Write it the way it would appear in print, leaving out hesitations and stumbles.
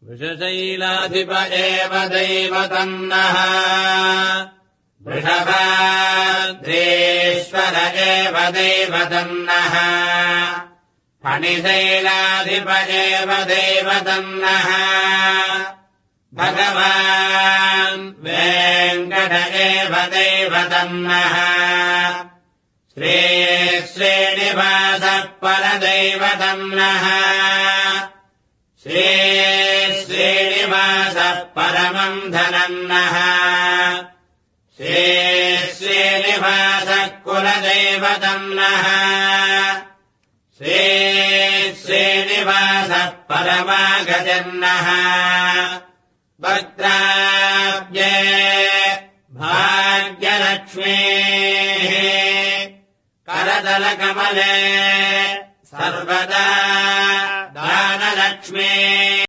वृषशैलाधिप एव दैवतन्नः वृषभाद्रेश्वर एव दैवतन्नः फणिशैलाधिप एव दैवतन्नः भगवान् वेङ्कट एव दैवतन्नः श्रीनिवासः परदैवतन्नः श्रीनिवासः परमम् धनन्नः श्रीनिवासः कुलदैवतन्नः श्रीनिवासः परमागजन्नः भद्राब्जे भाग्यलक्ष्मीः करतलकमले सर्वदा दानलक्ष्मी।